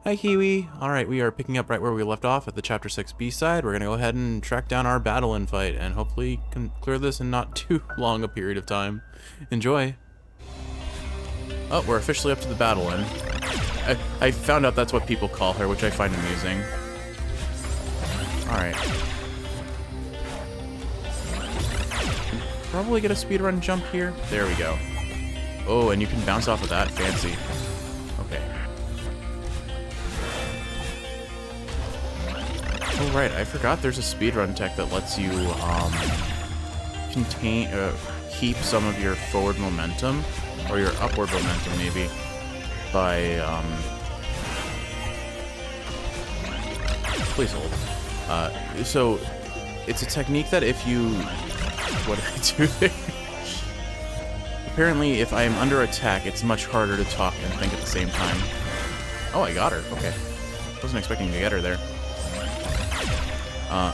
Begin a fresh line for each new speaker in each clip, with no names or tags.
Hi, Kiwi. Alright, we are picking up right where we left off at the Chapter 6 B-side. We're gonna go ahead and track down our battle and fight, and hopefully can clear this in not too long a period of time. Enjoy! Oh, we're officially up to the battle, and I found out that's what people call her, which I find amusing. Alright. Probably get a speedrun jump here. There we go. Oh, and you can bounce off of that. Fancy. Okay. Oh, right. I forgot there's a speedrun tech that lets you, keep some of your forward momentum, or your upward momentum, maybe, by, please hold. So, it's a technique that if you... What did I do there? Apparently, if I am under attack, it's much harder to talk and think at the same time. Oh, I got her. Okay. Wasn't expecting to get her there.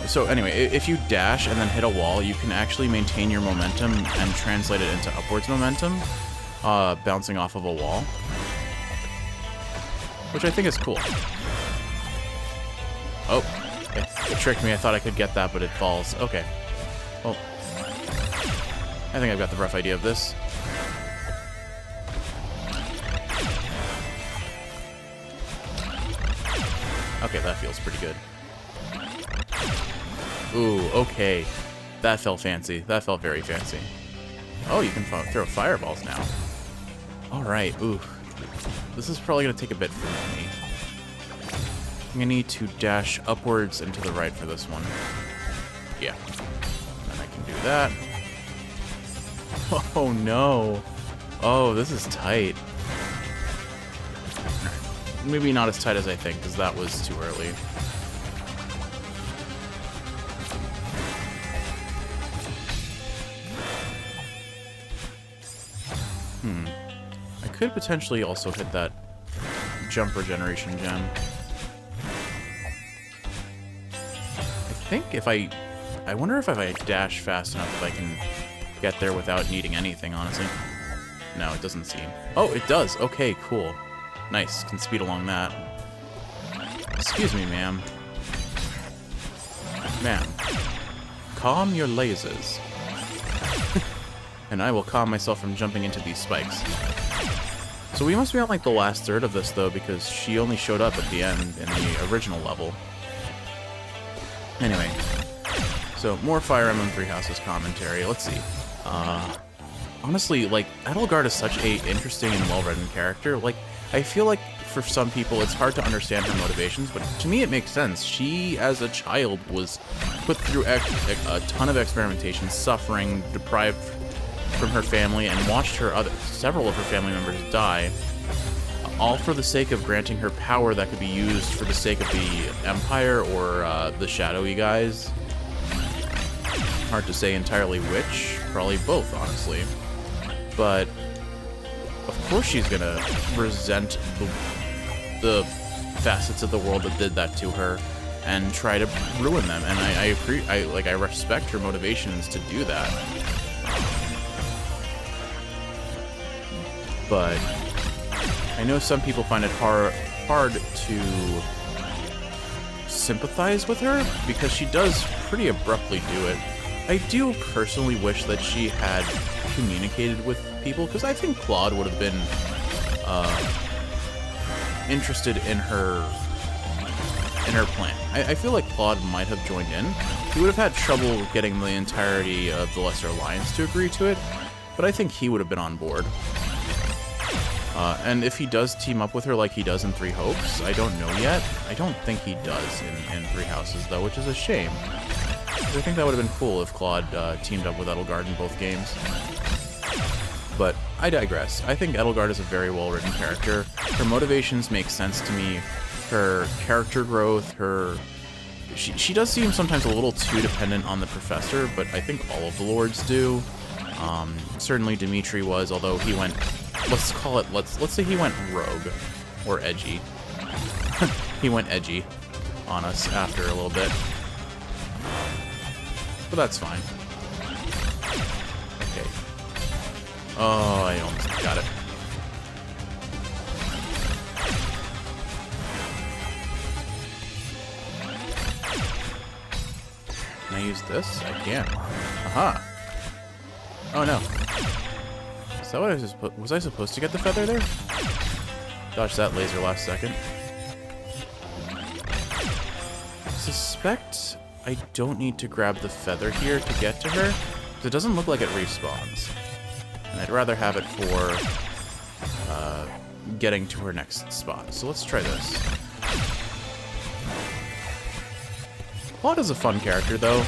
So anyway, if you dash and then hit a wall, you can actually maintain your momentum and translate it into upwards momentum, bouncing off of a wall. Which I think is cool. Oh, it tricked me. I thought I could get that, but it falls. Okay. Well, I think I've got the rough idea of this. Okay, that feels pretty good. Ooh, okay. That felt fancy. That felt very fancy. Oh, you can throw fireballs now. Alright, ooh. This is probably going to take a bit from me. I'm going to need to dash upwards and to the right for this one. Yeah. And I can do that. Oh, no. Oh, this is tight. Maybe not as tight as I think, because that was too early. I could potentially also hit that jump regeneration gem. I think if I wonder if I dash fast enough if I can get there without needing anything, honestly. No, it doesn't seem. Oh, it does. Okay, cool. Nice. Can speed along that. Excuse me, ma'am. Ma'am. Calm your lasers. And I will calm myself from jumping into these spikes. So we must be on, like, the last third of this, though, because she only showed up at the end in the original level. Anyway. So, more Fire Emblem Three Houses commentary. Let's see. Honestly, like, Edgyguard is such a interesting and well-written character. Like, I feel like for some people it's hard to understand her motivations, but to me it makes sense. She, as a child, was put through a ton of experimentation, suffering, deprived from her family, and watched several of her family members die, all for the sake of granting her power that could be used for the sake of the Empire or the shadowy guys. Hard to say entirely which, probably both, honestly. But of course she's gonna resent the facets of the world that did that to her and try to ruin them, and I respect her motivations to do that. But I know some people find it hard to sympathize with her because she does pretty abruptly do it. I do personally wish that she had communicated with people, because I think Claude would have been interested in her plan. I feel like Claude might have joined in. He would have had trouble getting the entirety of the Lesser Alliance to agree to it, but I think he would have been on board. And if he does team up with her like he does in Three Hopes, I don't know yet. I don't think he does in Three Houses, though, which is a shame. I think that would have been cool if Claude teamed up with Edgyguard in both games. But I digress. I think Edgyguard is a very well-written character. Her motivations make sense to me. Her character growth, she does seem sometimes a little too dependent on the Professor, but I think all of the Lords do. Certainly Dimitri was, although he went... Let's say he went rogue. Or edgy. He went edgy on us after a little bit. But that's fine. Okay. Oh, I almost got it. I use this? I can. Aha. Oh no. Is that what I was I supposed to get the feather there? Dodge that laser last second. I suspect I don't need to grab the feather here to get to her, because it doesn't look like it respawns. And I'd rather have it for getting to her next spot. So let's try this. Claude is a fun character, though.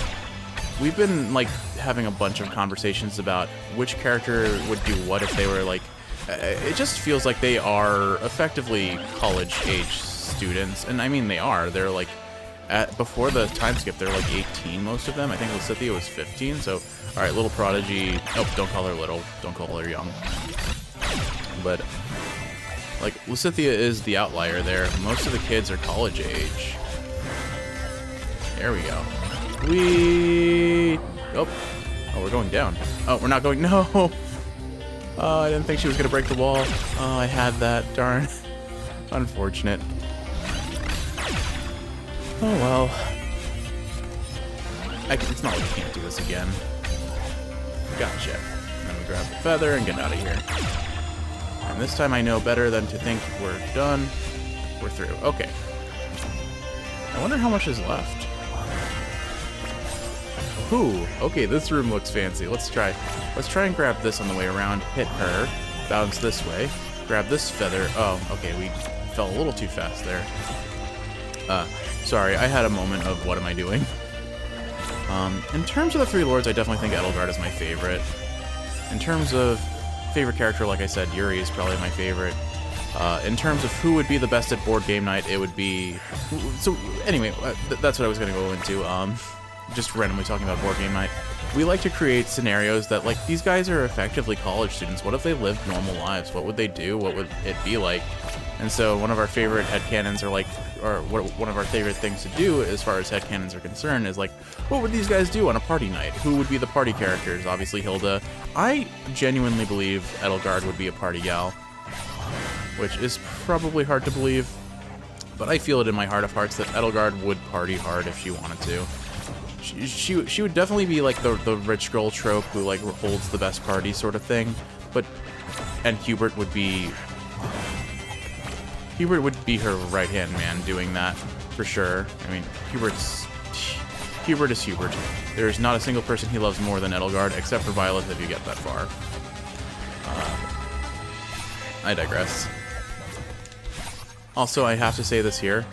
We've been, like, having a bunch of conversations about which character would do what if they were, like... it just feels like they are effectively college-age students. And, I mean, they are. They're, like... before the time skip, they're, like, 18, most of them. I think Lysithea was 15, so... Alright, little prodigy... Nope, don't call her little. Don't call her young. But... like, Lysithea is the outlier there. Most of the kids are college age. There we go. Oh, we're going down. Oh, we're not going... No! Oh, I didn't think she was going to break the wall. Oh, I had that. Darn. Unfortunate. Oh, well. It's not like I can't do this again. Gotcha. Then we grab the feather and get out of here. And this time I know better than to think we're done. We're through. Okay. I wonder how much is left. Ooh, okay, this room looks fancy. Let's try and grab this on the way around, hit her, bounce this way, grab this feather. Oh, okay, we fell a little too fast there. Sorry, I had a moment of what am I doing? In terms of the three lords, I definitely think Edgyguard is my favorite. In terms of favorite character, like I said, Yuri is probably my favorite. In terms of who would be the best at board game night, it would be... So, anyway, that's what I was going to go into. Just randomly talking about board game night. We like to create scenarios that, like, these guys are effectively college students. What if they lived normal lives? What would they do? What would it be like? And so one of our favorite headcanons are like, or one of our favorite things to do as far as headcanons are concerned is like, what would these guys do on a party night? Who would be the party characters? Obviously Hilda. I genuinely believe Edgyguard would be a party gal, which is probably hard to believe, but I feel it in my heart of hearts that Edgyguard would party hard if she wanted to. She would definitely be like the rich girl trope who like holds the best party sort of thing, and Hubert would be her right hand man doing that for sure. I mean, Hubert is Hubert. There's not a single person he loves more than Edgyguard, except for Violet if you get that far. I digress. Also, I have to say this here.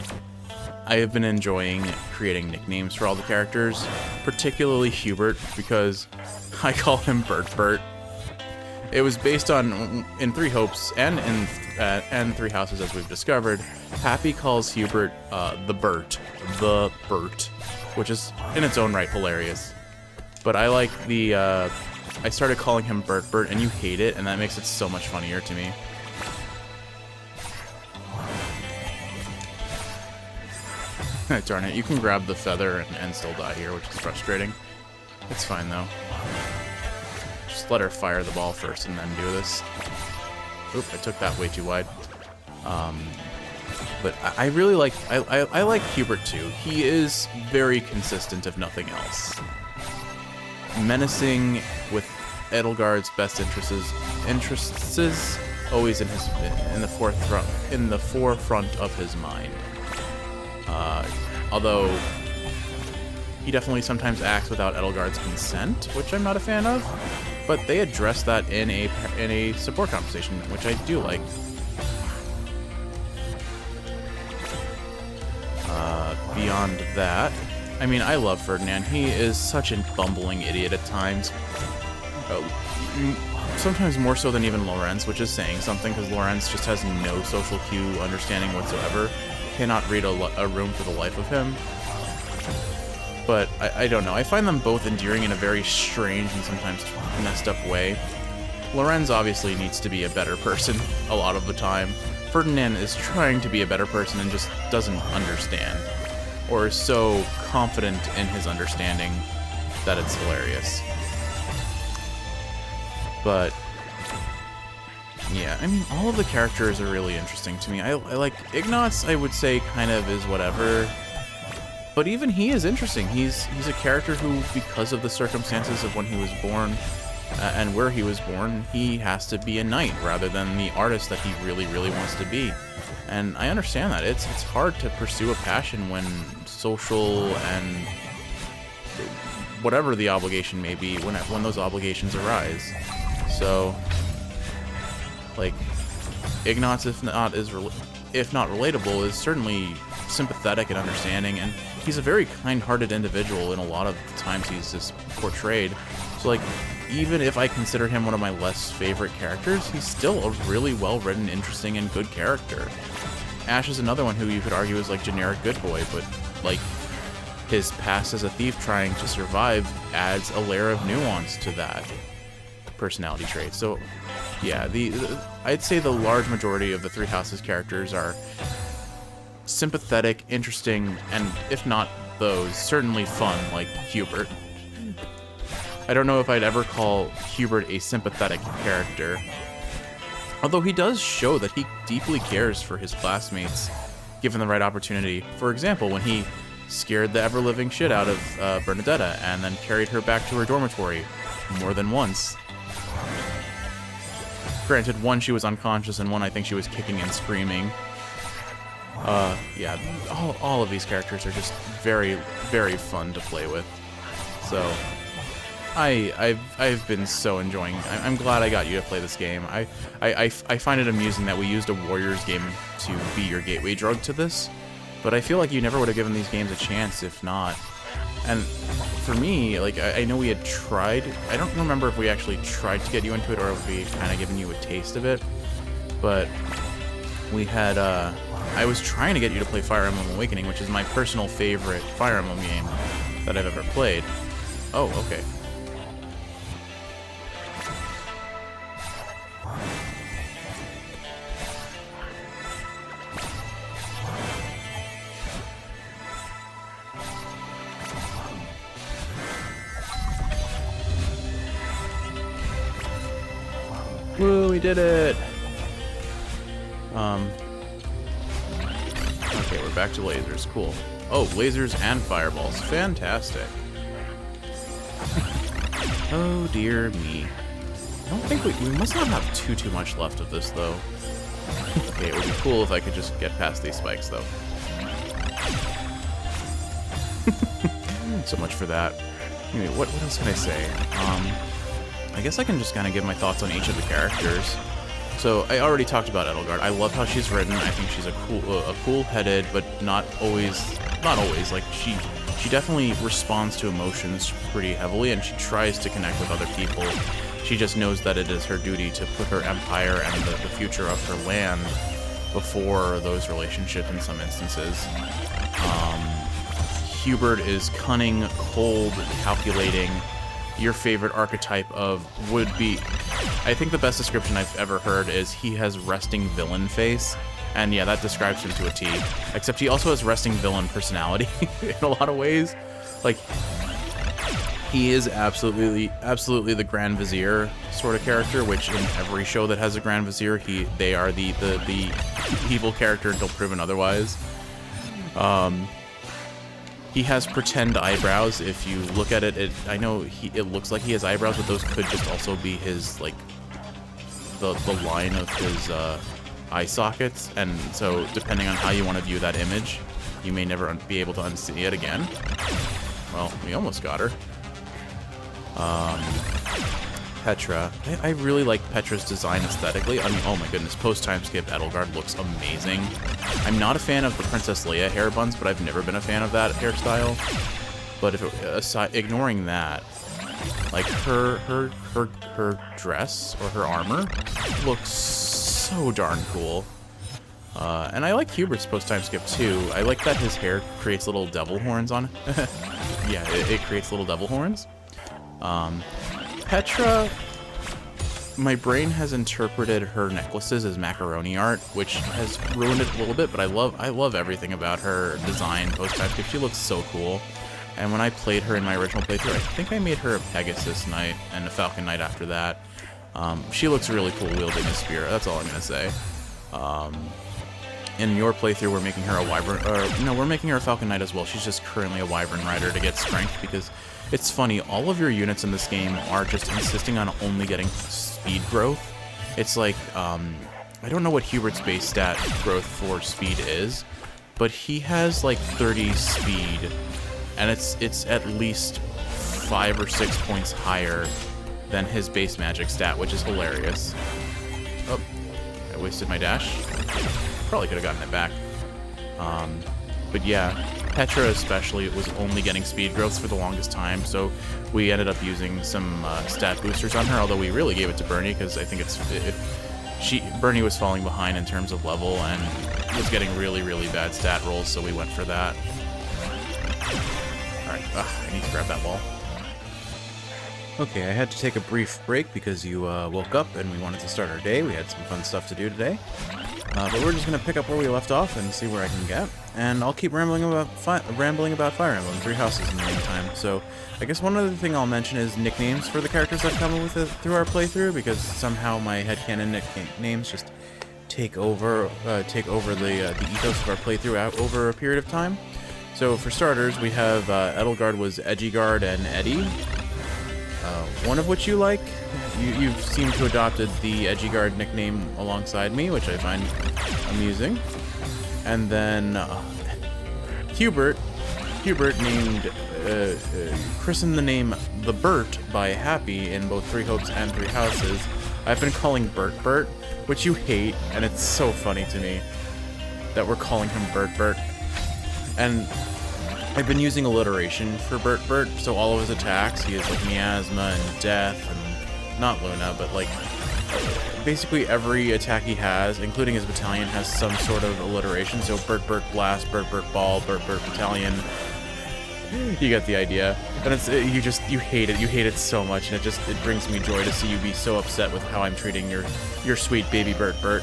I have been enjoying creating nicknames for all the characters, particularly Hubert, because I call him Bertbert. It was based on, in Three Hopes and in Three Houses, as we've discovered, Happy calls Hubert the Bert, which is in its own right hilarious. But I like the, I started calling him Bertbert, and you hate it, and that makes it so much funnier to me. Darn it, you can grab the feather and still die here, which is frustrating. It's fine, though. Just let her fire the ball first and then do this. Oop, I took that way too wide. But I really like... I like Hubert, too. He is very consistent, if nothing else. Menacing with Edgyguard's best interests always in the forefront of his mind. Although he definitely sometimes acts without Edgyguard's consent, which I'm not a fan of. But they address that in a support conversation, which I do like. Beyond that, I mean, I love Ferdinand. He is such a bumbling idiot at times. Sometimes more so than even Lorenz, which is saying something, because Lorenz just has no social cue understanding whatsoever. Cannot read a room for the life of him. But I don't know. I find them both endearing in a very strange and sometimes messed up way. Lorenz obviously needs to be a better person a lot of the time. Ferdinand is trying to be a better person and just doesn't understand. Or is so confident in his understanding that it's hilarious. But yeah, I mean, all of the characters are really interesting to me. I like Ignatz, I would say, kind of is whatever. But even he is interesting. He's a character who, because of the circumstances of when he was born and where he was born, he has to be a knight rather than the artist that he really, really wants to be. And I understand that. It's hard to pursue a passion when social and whatever the obligation may be, when those obligations arise. So, like, Ignatz, if not relatable, is certainly sympathetic and understanding, and he's a very kind-hearted individual in a lot of the times he's just portrayed. So, like, even if I consider him one of my less favorite characters, he's still a really well-written, interesting, and good character. Ash is another one who you could argue is like generic good boy, but like his past as a thief trying to survive adds a layer of nuance to that personality trait. So yeah, I'd say the large majority of the Three Houses characters are sympathetic, interesting, and if not those, certainly fun, like Hubert. I don't know if I'd ever call Hubert a sympathetic character, although he does show that he deeply cares for his classmates, given the right opportunity. For example, when he scared the ever-living shit out of Bernadetta and then carried her back to her dormitory more than once. Granted, one she was unconscious and one I think she was kicking and screaming. Yeah, all of these characters are just very, very fun to play with. So I've been so enjoying. I'm glad I got you to play this game. I find it amusing that we used a Warriors game to be your gateway drug to this, but I feel like you never would have given these games a chance if not. And for me, like, I know we had tried. I don't remember if we actually tried to get you into it or if we kind of given you a taste of it, but we had. I was trying to get you to play Fire Emblem Awakening, which is my personal favorite Fire Emblem game that I've ever played. Oh, okay. Woo, we did it! Okay, we're back to lasers. Cool. Oh, lasers and fireballs. Fantastic. Oh, dear me. I don't think we must not have too much left of this, though. Okay, it would be cool if I could just get past these spikes, though. So much for that. Anyway, what else can I say? I guess I can just kind of give my thoughts on each of the characters. So I already talked about Edgyguard. I love how she's written. I think she's a cool-headed, but not always. Like she definitely responds to emotions pretty heavily, and she tries to connect with other people. She just knows that it is her duty to put her empire and the future of her land before those relationships in some instances. Hubert is cunning, cold, calculating. Your favorite archetype of would be... I think the best description I've ever heard is he has resting villain face. And yeah, that describes him to a T. Except he also has resting villain personality in a lot of ways. Like, he is absolutely the Grand Vizier sort of character, which in every show that has a Grand Vizier, they are the evil character until proven otherwise. He has pretend eyebrows. If you look at it, I know it looks like he has eyebrows, but those could just also be his, like, the line of his eye sockets. And so, depending on how you want to view that image, you may never be able to unsee it again. Well, we almost got her. Petra. I really like Petra's design aesthetically. I mean, oh my goodness, post-time skip Edgyguard looks amazing. I'm not a fan of the Princess Leia hair buns, but I've never been a fan of that hairstyle. But ignoring that, like her dress or her armor looks so darn cool. And I like Hubert's post-time skip too. I like that his hair creates little devil horns on it. Yeah, it creates little devil horns. Petra, my brain has interpreted her necklaces as macaroni art, which has ruined it a little bit, but I love everything about her design post-time skip. She looks so cool. And when I played her in my original playthrough, I think I made her a Pegasus Knight and a Falcon Knight after that. She looks really cool wielding a spear, that's all I'm gonna say. in your playthrough, we're making her a Wyvern, or no, we're making her a Falcon Knight as well. She's just currently a Wyvern Rider to get strength, because it's funny, all of your units in this game are just insisting on only getting speed growth. It's like, I don't know what Hubert's base stat growth for speed is, but he has like 30 speed, and it's at least 5 or 6 points higher than his base magic stat, which is hilarious. Oh, I wasted my dash. Probably could have gotten it back. But yeah, Petra especially was only getting speed growths for the longest time, so we ended up using some stat boosters on her, although we really gave it to Bernie, because I think Bernie was falling behind in terms of level and was getting really, really bad stat rolls, so we went for that. Alright, I need to grab that wall. Okay, I had to take a brief break because you woke up and we wanted to start our day. We had some fun stuff to do today. But we're just going to pick up where we left off and see where I can get. And I'll keep rambling about Fire Emblem Three Houses in the meantime. So I guess one other thing I'll mention is nicknames for the characters that come with it through our playthrough, because somehow my headcanon nicknames just take over the ethos of our playthrough out over a period of time. So for starters, we have Edgyguard was Edgyguard and Eddie. One of which you like. You've seemed to adopted the Edgyguard nickname alongside me, which I find amusing. And then Hubert named christened the name the Bert by Happy in both Three Hopes and Three Houses. I've been calling Bertbert, which you hate, and it's so funny to me that we're calling him Bertbert. And I've been using alliteration for Bertbert, so all of his attacks, he has like Miasma and Death, and not Luna, but like basically every attack he has, including his battalion, has some sort of alliteration. So Bertbert Blast, Bertbert Ball, Bertbert Battalion. You get the idea. And it's you hate it. You hate it so much, and it brings me joy to see you be so upset with how I'm treating your sweet baby Bertbert.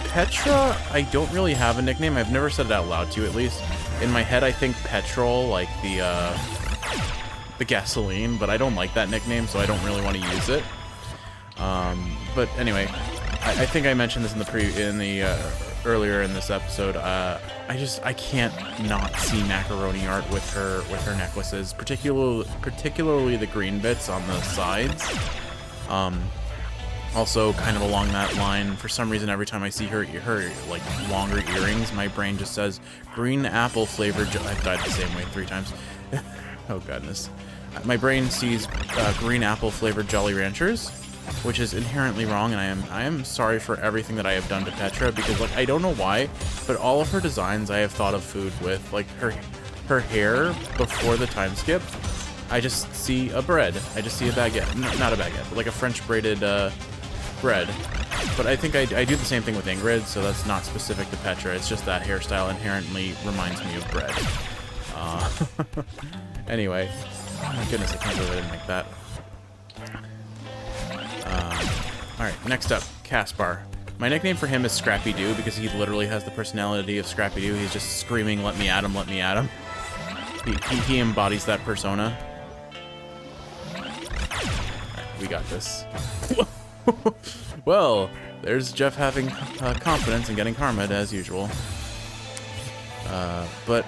Petra, I don't really have a nickname. I've never said it out loud to you, at least. In my head, I think Petrol, like the gasoline, but I don't like that nickname, so I don't really want to use it. But anyway, I think I mentioned this earlier in this episode. I can't not see macaroni art with her necklaces, particularly the green bits on the sides. Also, kind of along that line, for some reason, every time I see her like longer earrings, my brain just says green apple flavored. I've died the same way 3 times. Oh goodness, my brain sees green apple flavored Jolly Ranchers, which is inherently wrong, and I am sorry for everything that I have done to Petra, because like I don't know why, but all of her designs I have thought of food with. Like her hair before the time skip, I just see a bread. I just see a baguette, not a baguette, but like a French braided bread. But I think I do the same thing with Ingrid, so that's not specific to Petra. It's just that hairstyle inherently reminds me of bread. Anyway, oh my goodness, I can't believe I didn't make that. Alright, next up, Caspar. My nickname for him is Scrappy Doo, because he literally has the personality of Scrappy Doo. He's just screaming, "Let me at him, let me at him." He embodies that persona. Right, we got this. Well, there's Jeff having confidence and getting karma as usual. But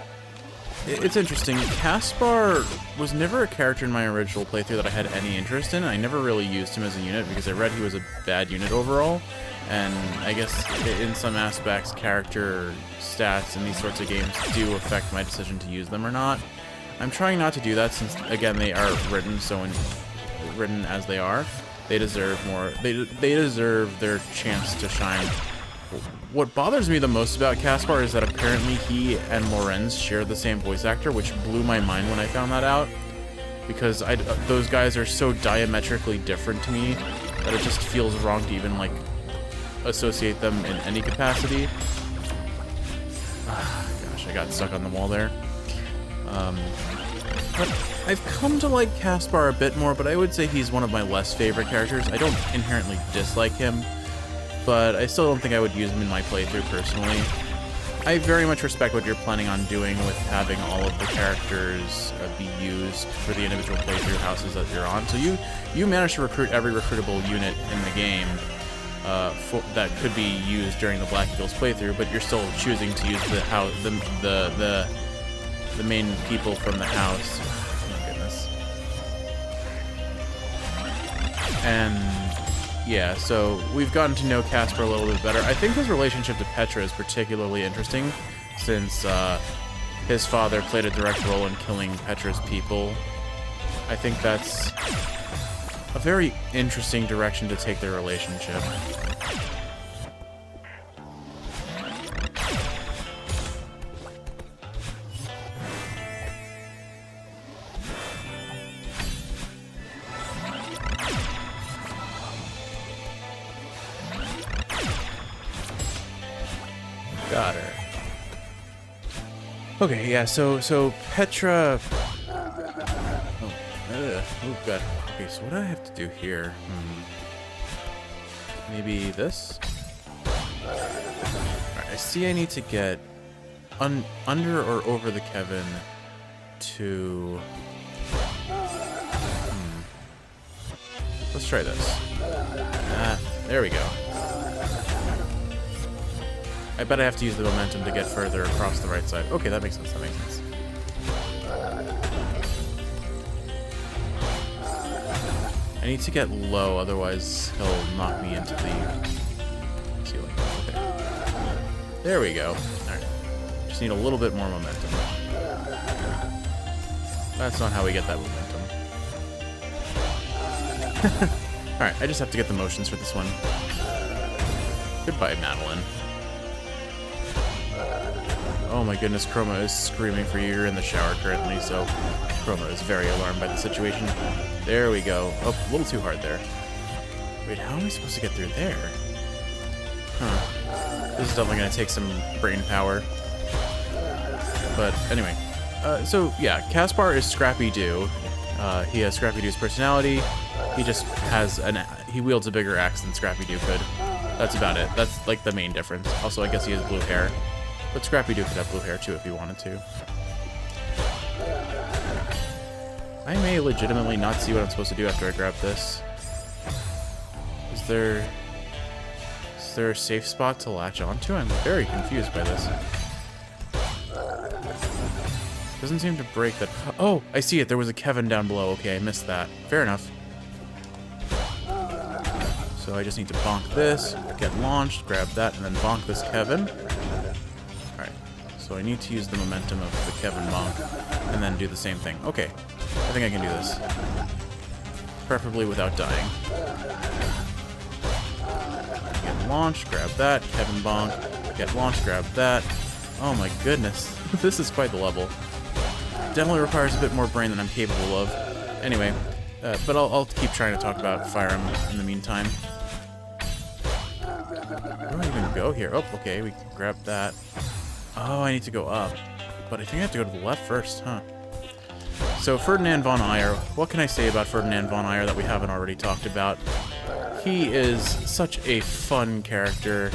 it's interesting. Caspar was never a character in my original playthrough that I had any interest in. I never really used him as a unit because I read he was a bad unit overall. And I guess in some aspects, character stats in these sorts of games do affect my decision to use them or not. I'm trying not to do that since, again, they are written as they are. They deserve more. They deserve their chance to shine. What bothers me the most about Caspar is that apparently he and Lorenz share the same voice actor, which blew my mind when I found that out. Because those guys are so diametrically different to me that it just feels wrong to even, like, associate them in any capacity. Gosh, I got stuck on the wall there. But I've come to like Caspar a bit more, but I would say he's one of my less favorite characters. I don't inherently dislike him, but I still don't think I would use him in my playthrough personally. I very much respect what you're planning on doing with having all of the characters be used for the individual playthrough houses that you're on. So you managed to recruit every recruitable unit in the game, that could be used during the Black Eagles playthrough, but you're still choosing to use the house, the main people from the house. Oh my goodness. And yeah, so we've gotten to know Caspar a little bit better. I think his relationship to Petra is particularly interesting, since his father played a direct role in killing Petra's people. I think that's a very interesting direction to take their relationship. Got her. Okay, yeah, so Petra... Oh, God. Okay, so what do I have to do here? Maybe this? Alright, I see I need to get under or over the Kevin to... Let's try this. There we go. I bet I have to use the momentum to get further across the right side. Okay, that makes sense, that makes sense. I need to get low, otherwise he'll knock me into the ceiling. Okay. There we go. Alright. Just need a little bit more momentum. That's not how we get that momentum. Alright, I just have to get the motions for this one. Goodbye, Madeline. Oh my goodness, Chroma is screaming for you. You're in the shower currently, so Chroma is very alarmed by the situation. There we go. Oh, a little too hard there. Wait, how am I supposed to get through there? Huh. This is definitely going to take some brain power. But anyway. So yeah, Caspar is Scrappy-Doo. He has Scrappy-Doo's personality. He just has he wields a bigger axe than Scrappy-Doo could. That's about it. That's like the main difference. Also, I guess he has blue hair. But Scrappy-Doo could have blue hair too if he wanted to. I may legitimately not see what I'm supposed to do after I grab this. Is there a safe spot to latch onto? I'm very confused by this. Doesn't seem to break that. Oh, I see it. There was a Kevin down below. Okay, I missed that. Fair enough. So I just need to bonk this, get launched, grab that, and then bonk this Kevin. Alright, so I need to use the momentum of the Kevin bonk, and then do the same thing. Okay, I think I can do this. Preferably without dying. Get launched, grab that, Kevin bonk, get launched, grab that. Oh my goodness, this is quite the level. Definitely requires a bit more brain than I'm capable of. Anyway, but I'll keep trying to talk about Fire Emblem in the meantime. Where do I even go here? Oh, okay, we can grab that. Oh, I need to go up. But I think I have to go to the left first, huh? So, Ferdinand von Aegir. What can I say about Ferdinand von Aegir that we haven't already talked about? He is such a fun character.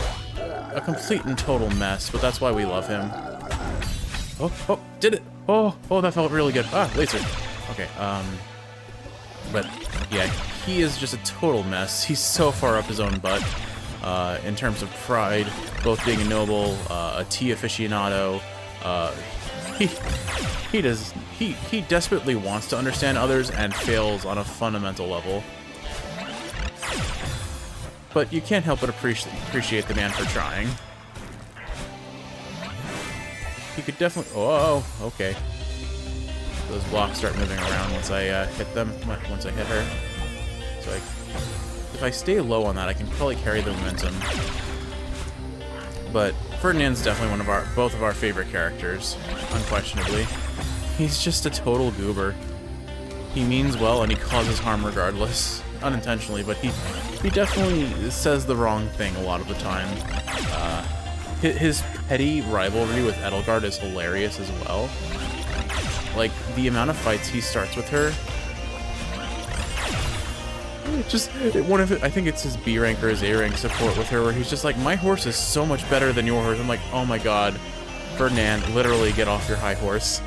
A complete and total mess, but that's why we love him. Oh, did it! Oh, that felt really good. Ah, laser. Okay, but, yeah, he is just a total mess. He's so far up his own butt. In terms of pride, both being a noble, a tea aficionado, he desperately wants to understand others and fails on a fundamental level. But you can't help but appreciate the man for trying. He could definitely... Oh, okay. Those blocks start moving around once I hit them, once I hit her. So if I stay low on that, I can probably carry the momentum. But Ferdinand's definitely both of our favorite characters, unquestionably. He's just a total goober. He means well and he causes harm regardless. Unintentionally, but he definitely says the wrong thing a lot of the time. His petty rivalry with Edgyguard is hilarious as well. Like, the amount of fights he starts with her... I think it's his B rank or his A rank support with her, where he's just like, my horse is so much better than your horse. I'm like, oh my god, Ferdinand, literally get off your high horse.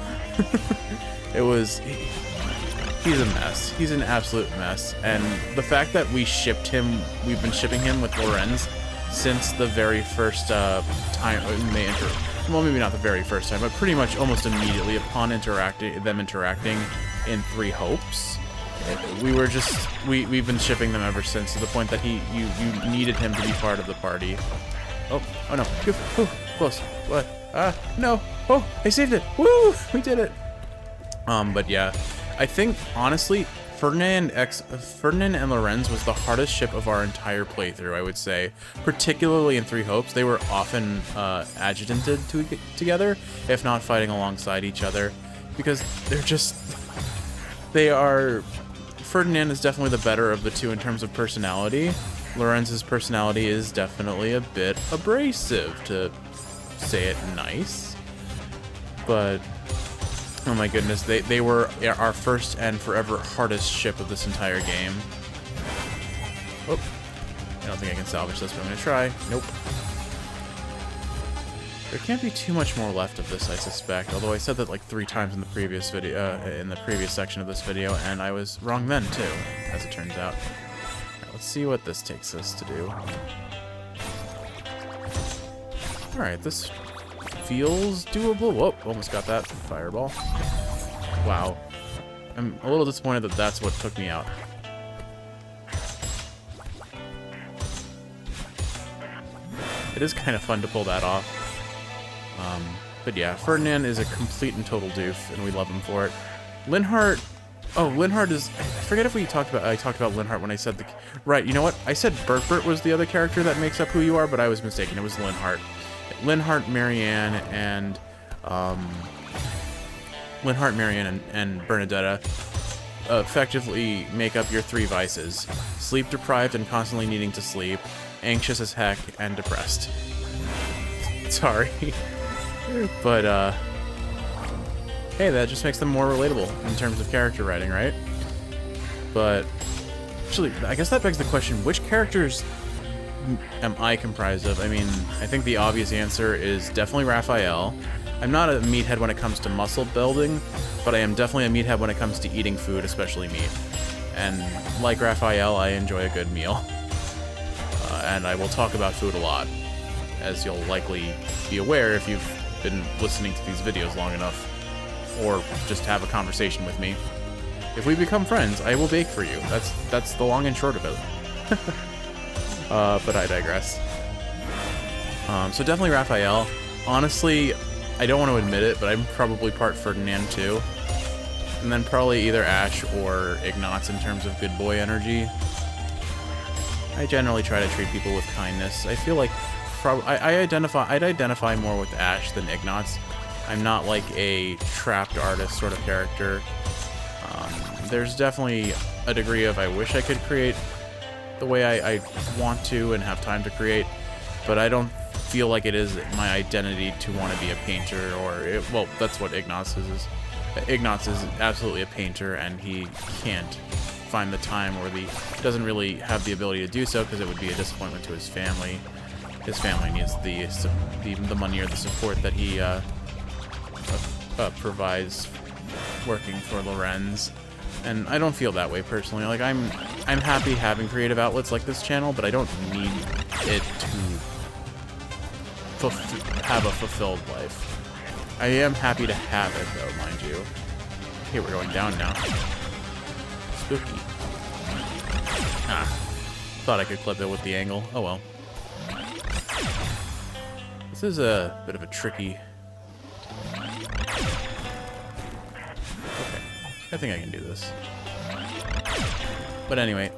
He's a mess. He's an absolute mess. And the fact that we've been shipping him with Lorenz since the very first time we may well, maybe not the very first time, but pretty much almost immediately upon interacting in Three Hopes. We've been shipping them ever since, to the point that you needed him to be part of the party. Oh no. Close. What? No. Oh, I saved it. Woo! We did it. But yeah, I think, honestly, Ferdinand and Lorenz was the hardest ship of our entire playthrough, I would say. Particularly in Three Hopes, they were often adjutanted together, if not fighting alongside each other, because Ferdinand is definitely the better of the two in terms of personality. Lorenz's personality is definitely a bit abrasive, to say it nice. But oh my goodness, they were our first and forever hardest ship of this entire game. Oh, I don't think I can salvage this, but I'm gonna try. Nope. There can't be too much more left of this, I suspect. Although I said that like 3 times in the previous video, in the previous section of this video, and I was wrong then too, as it turns out. Right, let's see what this takes us to do. All right, this feels doable. Whoa, almost got that fireball. Wow. I'm a little disappointed that that's what took me out. It is kind of fun to pull that off. But yeah, Ferdinand is a complete and total doof, and we love him for it. Lindzer... Oh, Lindzer is... I forget if I talked about Lindzer when I said the... Right, you know what? I said Bertbert was the other character that makes up who you are, but I was mistaken. It was Lindzer. Lindzer, Marianne, and Bernadurrdurr effectively make up your 3 vices: sleep deprived and constantly needing to sleep, anxious as heck, and depressed. Sorry, but hey, that just makes them more relatable in terms of character writing, right? But actually, I guess that begs the question: which characters am I comprised of? I mean, I think the obvious answer is definitely Raphael. I'm not a meathead when it comes to muscle building, but I am definitely a meathead when it comes to eating food, especially meat. And like Raphael, I enjoy a good meal. And I will talk about food a lot, as you'll likely be aware if you've been listening to these videos long enough, or just have a conversation with me. If we become friends, I will bake for you. That's the long and short of it. But I digress. So definitely Raphael. Honestly, I don't want to admit it, but I'm probably part Ferdinand too. And then probably either Ash or Ignatz in terms of good boy energy. I generally try to treat people with kindness. I feel like I'd identify more with Ash than Ignatz. I'm not like a trapped artist sort of character. There's definitely a degree of I wish I could create the way I want to and have time to create, but I don't feel like it is my identity to want to be a painter, or well, that's what Ignatz is. Ignatz is absolutely a painter, and he can't find the time, or doesn't really have the ability to do so, because it would be a disappointment to his family. His family needs the money or the support that he provides working for Lorenz. And I don't feel that way personally. Like I'm happy having creative outlets like this channel, but I don't need it to have a fulfilled life. I am happy to have it, though, mind you. Okay, we're going down now. Spooky. Thought I could clip it with the angle. Oh well. This is a bit of a tricky... I think I can do this. But anyway,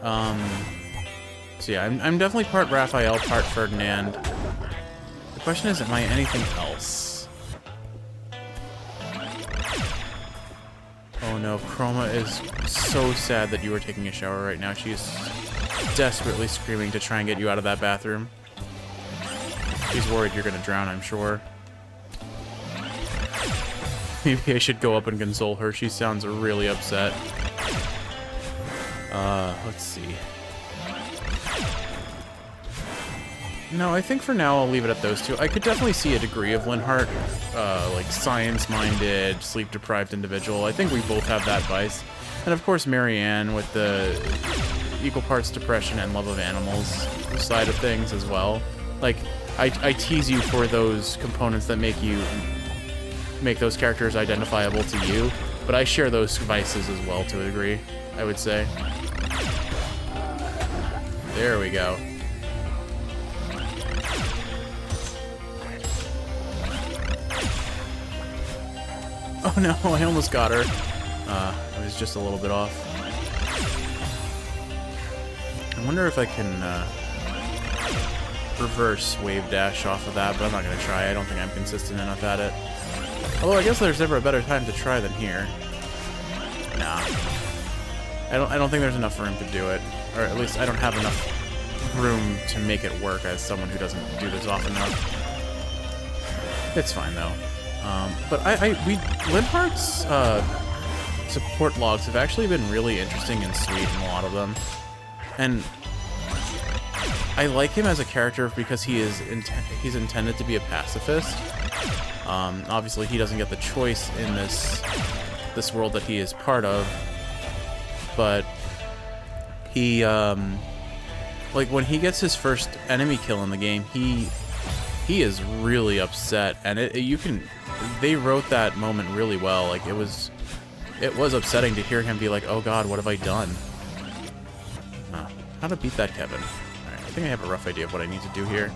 so yeah, I'm definitely part Raphael, part Ferdinand. The question is, am I anything else? Oh no, Chroma is so sad that you are taking a shower right now. She is desperately screaming to try and get you out of that bathroom. She's worried you're gonna drown, I'm sure. Maybe I should go up and console her. She sounds really upset. Let's see. No, I think for now I'll leave it at those two. I could definitely see a degree of Lindzer, like science-minded, sleep-deprived individual. I think we both have that vice. And of course Marianne with the equal parts depression and love of animals side of things as well. Like, I tease you for those components that make those characters identifiable to you, but I share those vices as well to a degree, I would say. There we go. Oh no, I almost got her. I was just a little bit off. I wonder if I can reverse wave dash off of that, but I'm not going to try. I don't think I'm consistent enough at it. Although I guess there's never a better time to try than here. Nah. I don't think there's enough room to do it. Or at least I don't have enough room to make it work as someone who doesn't do this often enough. It's fine though. But Lindhart's support logs have actually been really interesting and sweet in a lot of them. And I like him as a character because he's intended to be a pacifist. Obviously, he doesn't get the choice in this world that he is part of. But he, like when he gets his first enemy kill in the game, he is really upset, and they wrote that moment really well. Like it was upsetting to hear him be like, "Oh God, what have I done?" How to beat that Kevin? All right, I think I have a rough idea of what I need to do here.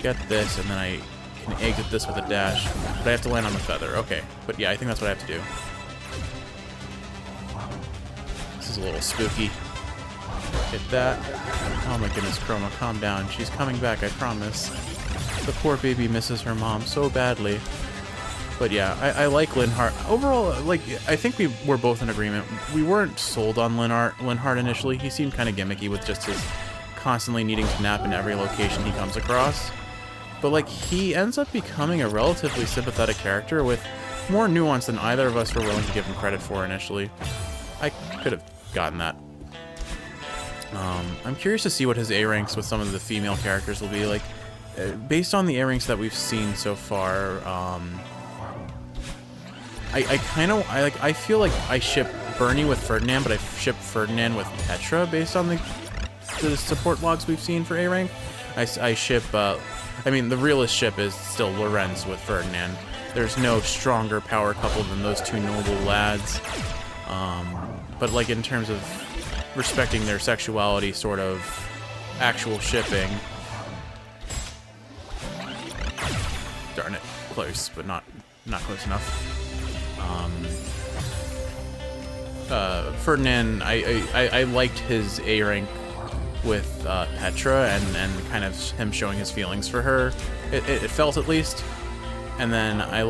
Get this, and then I can exit this with a dash, but I have to land on the feather. Okay, but yeah, I think that's what I have to do. This is a little spooky. Hit that. Oh my goodness, Chroma, calm down. She's coming back, I promise. The poor baby misses her mom so badly. But yeah, I like Lindhart. Overall, like, I think we were both in agreement. We weren't sold on Lindhart initially. He seemed kind of gimmicky with just his constantly needing to nap in every location he comes across. But like, he ends up becoming a relatively sympathetic character with more nuance than either of us were willing to give him credit for initially. I could have gotten that. I'm curious to see what his A ranks with some of the female characters will be like. Based on the A ranks that we've seen so far, I feel like I ship Bernie with Ferdinand, but I ship Ferdinand with Petra based on the support logs we've seen for A rank. I ship, I mean, the realest ship is still Lorenz with Ferdinand. There's no stronger power couple than those two noble lads. But like in terms of respecting their sexuality, sort of actual shipping. Darn it, close, but not close enough. Ferdinand, I liked his A rank with Petra and kind of him showing his feelings for her. It felt at least. And then I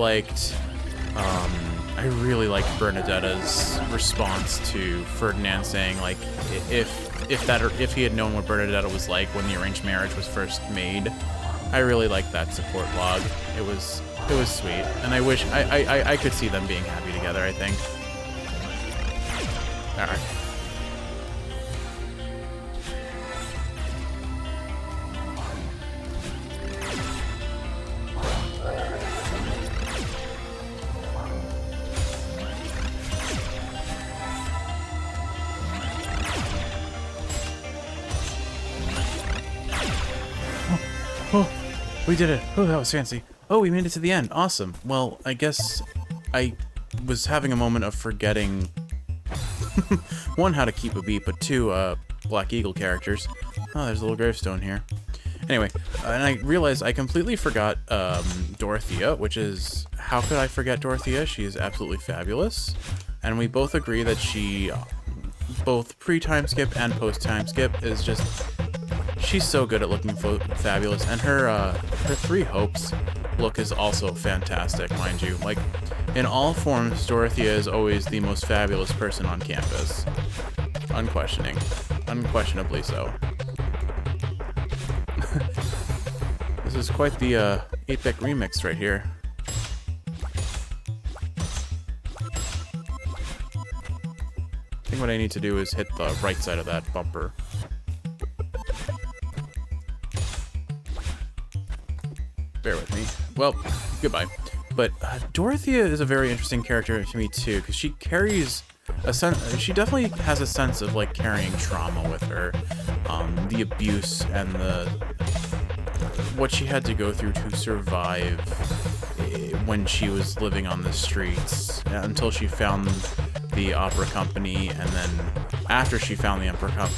really liked Bernadetta's response to Ferdinand saying, like, if he had known what Bernadetta was like when the arranged marriage was first made. I really liked that support log. It was sweet, and I wish I could see them being happy together, I think. All right. Oh, we did it. Oh, that was fancy. Oh, we made it to the end. Awesome. Well, I guess I was having a moment of forgetting, one, how to keep a beat, but two, Black Eagle characters. Oh, there's a little gravestone here. Anyway, and I realized I completely forgot Dorothea, which is, how could I forget Dorothea? She is absolutely fabulous. And we both agree that she, both pre-time skip and post-time skip, is just... She's so good at looking fabulous, and her Three Hopes look is also fantastic, mind you. Like, in all forms, Dorothea is always the most fabulous person on campus. Unquestionably so. This is quite the 8-bit remix right here. I think what I need to do is hit the right side of that bumper. Bear with me. Well, goodbye. But Dorothea is a very interesting character to me too, because she carries she definitely has a sense of like carrying trauma with her, the abuse and what she had to go through to survive when she was living on the streets until she found the opera company, and then after she found the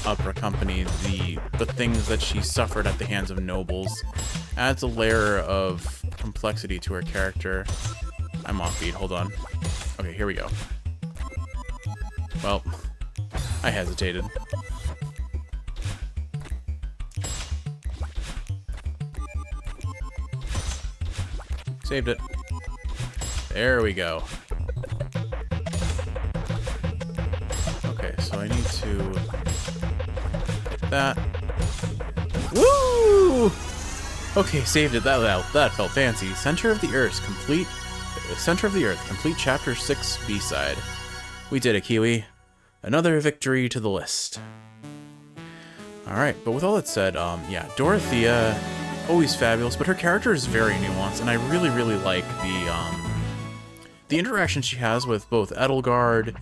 opera company, the things that she suffered at the hands of nobles adds a layer of complexity to her character. I'm offbeat, hold on. Okay, here we go. Well, I hesitated. Saved it. There we go. Okay, so I need to get that. Woo! Okay, saved it. That felt fancy. Center of the Earth, complete chapter 6 B-side. We did it, Kiwi. Another victory to the list. Alright, but with all that said, yeah, Doro-T-ah, always fabulous, but her character is very nuanced, and I really, really like the interaction she has with both Edgyguard,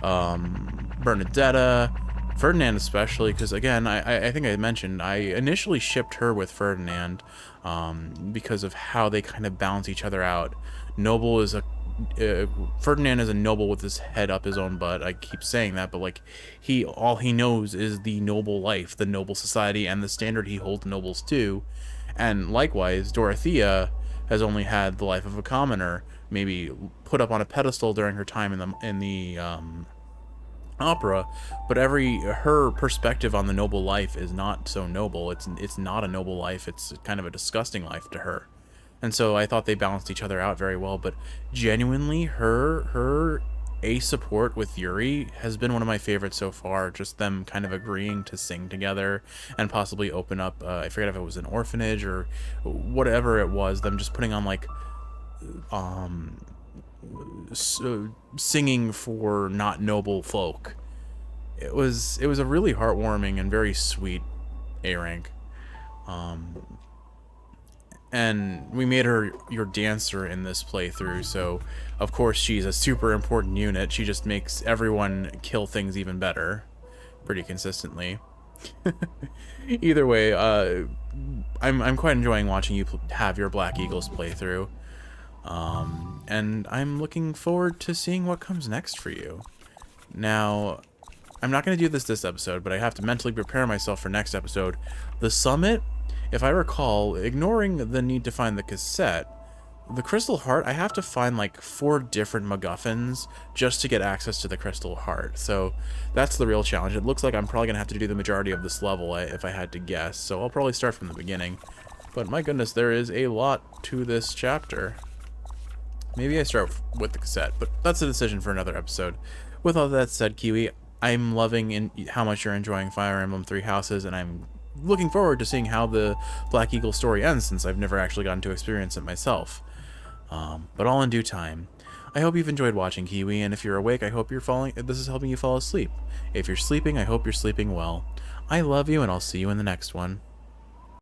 Bernadetta, Ferdinand especially, because again, I think I mentioned, I initially shipped her with Ferdinand, because of how they kind of balance each other out. Noble is Ferdinand is a noble with his head up his own butt. I keep saying that, but like all he knows is the noble life, the noble society, and the standard he holds nobles to. And likewise, Doro-T-ah has only had the life of a commoner, maybe put up on a pedestal during her time in the opera, but her perspective on the noble life is not so noble. It's not a noble life. It's kind of a disgusting life to her. And so I thought they balanced each other out very well, but genuinely her ace support with Yuri has been one of my favorites so far. Just them kind of agreeing to sing together and possibly open up, I forget if it was an orphanage or whatever it was, them just putting on like singing for not noble folk. It was a really heartwarming and very sweet A-rank. And we made her your dancer in this playthrough, so of course she's a super important unit. She just makes everyone kill things even better, pretty consistently. Either way, I'm quite enjoying watching you have your Black Eagles playthrough, and I'm looking forward to seeing what comes next for you. Now, I'm not going to do this episode, but I have to mentally prepare myself for next episode. The summit. If I recall, ignoring the need to find the cassette, the Crystal Heart, I have to find like 4 different MacGuffins just to get access to the Crystal Heart. So that's the real challenge. It looks like I'm probably going to have to do the majority of this level if I had to guess. So I'll probably start from the beginning. But my goodness, there is a lot to this chapter. Maybe I start with the cassette, but that's a decision for another episode. With all that said, Kiwi, I'm loving how much you're enjoying Fire Emblem Three Houses, and I'm looking forward to seeing how the Black Eagle story ends, since I've never actually gotten to experience it myself. But all in due time. I hope you've enjoyed watching, Kiwi, and if you're awake, I hope this is helping you fall asleep. If you're sleeping, I hope you're sleeping well. I love you, and I'll see you in the next one.